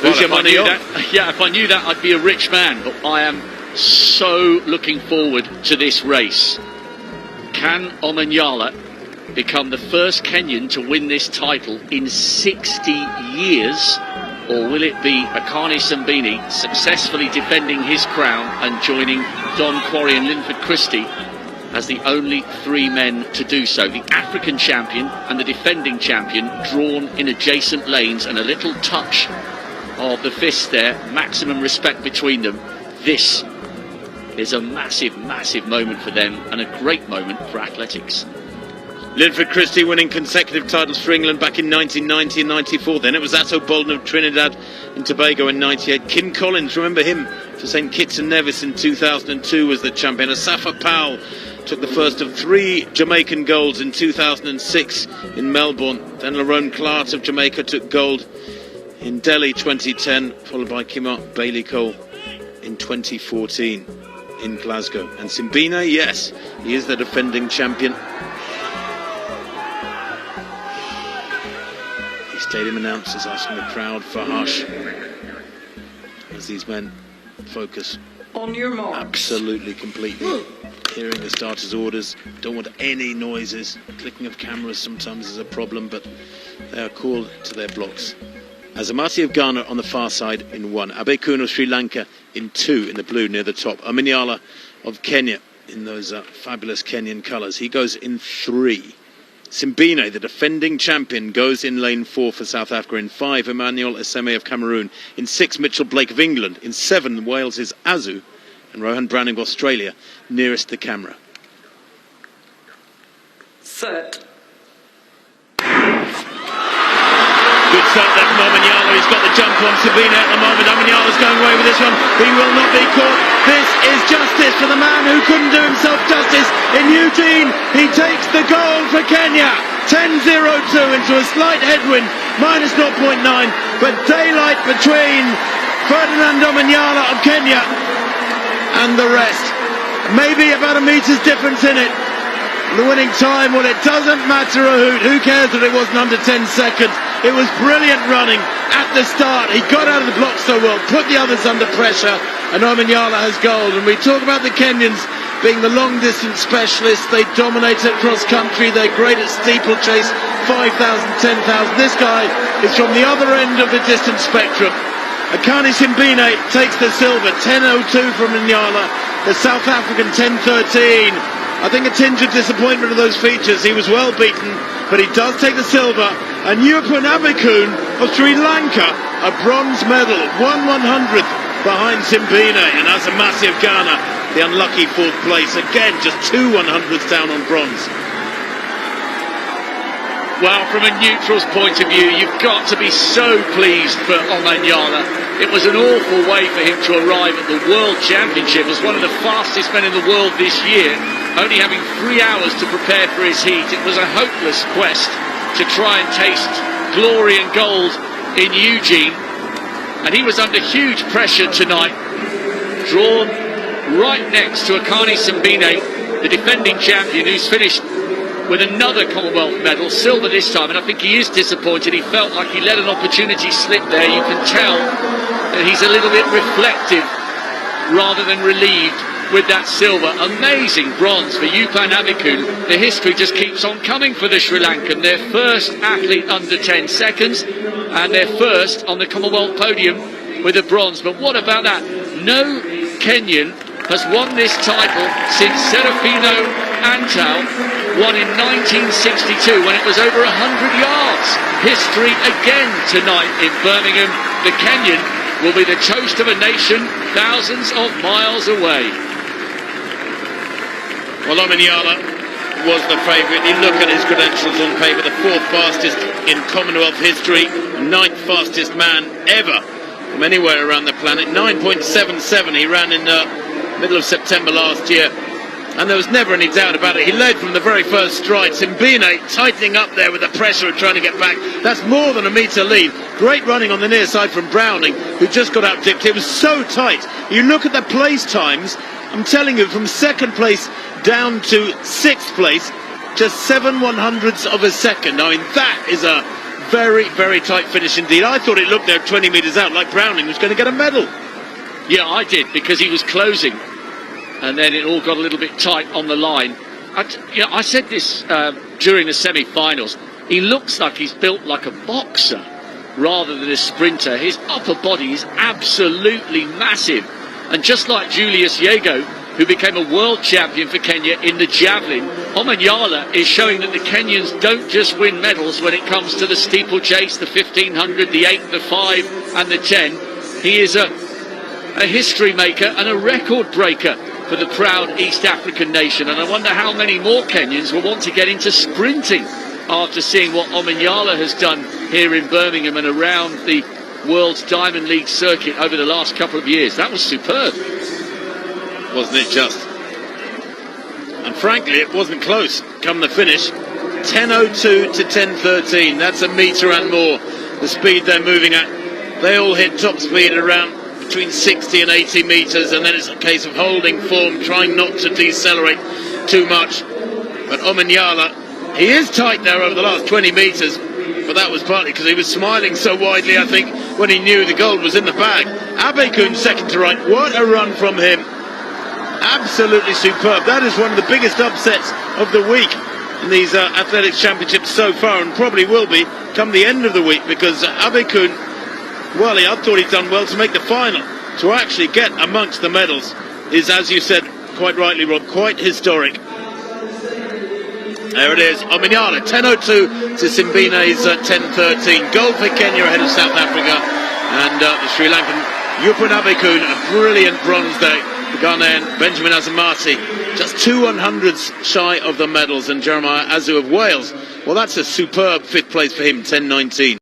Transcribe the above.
Who's your money on? Yeah, if I knew that, I'd be a rich man. But I am so looking forward to this race. Can Omanyala become the first Kenyan to win this title in 60 years? Or will it be Akani Simbine successfully defending his crown and joining Don Quarry and Linford Christie as the only three men to do so? The African champion and the defending champion drawn in adjacent lanes, and a little touch of the fist there, maximum respect between them. This is a massive, massive moment for them and a great moment for athletics. Linford Christie winning consecutive titles for England back in 1990 and 94. Then it was Atto Bolden of Trinidad and Tobago in 98. Kim Collins, remember him, for St Kitts and Nevis in 2002 as the champion. Asafa Powell took the first of 3 Jamaican golds in 2006 in Melbourne. Then Lerone Clark of Jamaica took gold in Delhi 2010, followed by Kimart Bailey Cole in 2014 in Glasgow. And Simbine, yes, he is the defending champion. Stadium announcers asking the crowd for hush as these men focus on your marks. Absolutely, completely. Hearing the starters' orders, don't want any noises. Clicking of cameras sometimes is a problem, but they are called to their blocks. Azamati of Ghana on the far side in 1. Abekun of Sri Lanka in 2 in the blue near the top. Omanyala of Kenya in those fabulous Kenyan colours. He goes in 3. Simbine, the defending champion, goes in lane 4 for South Africa. In 5, Emmanuel Eseme of Cameroon. In 6, Mitchell Blake of England. In 7, Wales' Azu. And Rohan Browning of Australia, nearest the camera. Set. Good start there from Omanyala. He's got the jump on Simbine at the moment. Omanyala's going away with this one. He will not be caught. This is justice for the man who couldn't do himself justice in Eugene. He takes the goal for Kenya. 10-0-2 into a slight headwind, minus 0.9. But daylight between Ferdinand Omanyala of Kenya and the rest. Maybe about a meter's difference in it. The winning time, well, it doesn't matter a hoot. Who cares that it wasn't under 10 seconds? It was brilliant running at the start. He got out of the block so well, put the others under pressure, and Omanyala has gold. And we talk about the Kenyans being the long-distance specialists. They dominate at cross-country. They're great at steeplechase, 5,000, 10,000. This guy is from the other end of the distance spectrum. Akani Simbine takes the silver, 10.02 from Omanyala. The South African 10.13. I think a tinge of disappointment of those features. He was well beaten, but he does take the silver. And Yupan Abekun of Sri Lanka, a bronze medal, 1/100th behind Simbine. And Azamati of Ghana, the unlucky 4th place. Again, just 2 100ths down on bronze. Well, from a neutral's point of view, you've got to be so pleased for Omanyala. It was an awful way for him to arrive at the World Championship as one of the fastest men in the world this year, only having 3 hours to prepare for his heat. It was a hopeless quest to try and taste glory and gold in Eugene. And he was under huge pressure tonight, drawn right next to Akani Simbine, the defending champion, who's finished with another Commonwealth medal, silver this time, and I think he is disappointed. He felt like he let an opportunity slip there. You can tell that he's a little bit reflective rather than relieved with that silver. Amazing bronze for Yupan Abekun. The history just keeps on coming for the Sri Lankan. Their first athlete under 10 seconds and their first on the Commonwealth podium with a bronze. But what about that? No Kenyan has won this title since Serafino Antau won in 1962 when it was over 100 yards. History again tonight in Birmingham. The Kenyan will be the toast of a nation thousands of miles away. Well, Omanyala was the favourite. You look at his credentials on paper, the 4th fastest in Commonwealth history, 9th fastest man ever from anywhere around the planet. 9.77 he ran in the middle of September last year. And there was never any doubt about it. He led from the very first stride. Simbine tightening up there with the pressure of trying to get back. That's more than a metre lead. Great running on the near side from Browning, who just got out-dipped. It was so tight. You look at the place times, I'm telling you, from 2nd place down to 6th place, just 7 100ths of a second. I mean, that is a Very, very tight finish indeed. I thought it looked there 20 metres out like Browning was going to get a medal. Yeah, I did, because he was closing, and then it all got a little bit tight on the line. I said this during the semi-finals. He looks like he's built like a boxer rather than a sprinter. His upper body is absolutely massive. And just like Julius Yego, who became a world champion for Kenya in the javelin, Omanyala is showing that the Kenyans don't just win medals when it comes to the steeplechase, the 1500, the 8, the 5 and the 10. He is a history maker and a record breaker for the proud East African nation. And I wonder how many more Kenyans will want to get into sprinting after seeing what Omanyala has done here in Birmingham and around the World's Diamond League circuit over the last couple of years. That was superb. Wasn't it just? And frankly, it wasn't close. Come the finish, 10.02 to 10.13. That's a metre and more. The speed they're moving at. They all hit top speed around between 60 and 80 metres, and then it's a case of holding form, trying not to decelerate too much. But Omanyala, he is tight there over the last 20 metres, but that was partly because he was smiling so widely, I think, when he knew the gold was in the bag. Abekun second to right. What a run from him. Absolutely superb. That is one of the biggest upsets of the week in these athletics championships so far, and probably will be come the end of the week, because Abekun, well, I thought he'd done well to make the final. To actually get amongst the medals is, as you said quite rightly, Rob, quite historic. There it is, Omanyala, 10.02 to Simbine's 10.13. Gold for Kenya ahead of South Africa. And the Sri Lankan Yupun Abekun, a brilliant bronze day. The Ghanaian Benjamin Azamati, just 200ths shy of the medals. And Jeremiah Azu of Wales, well, that's a superb fifth place for him, 10.19.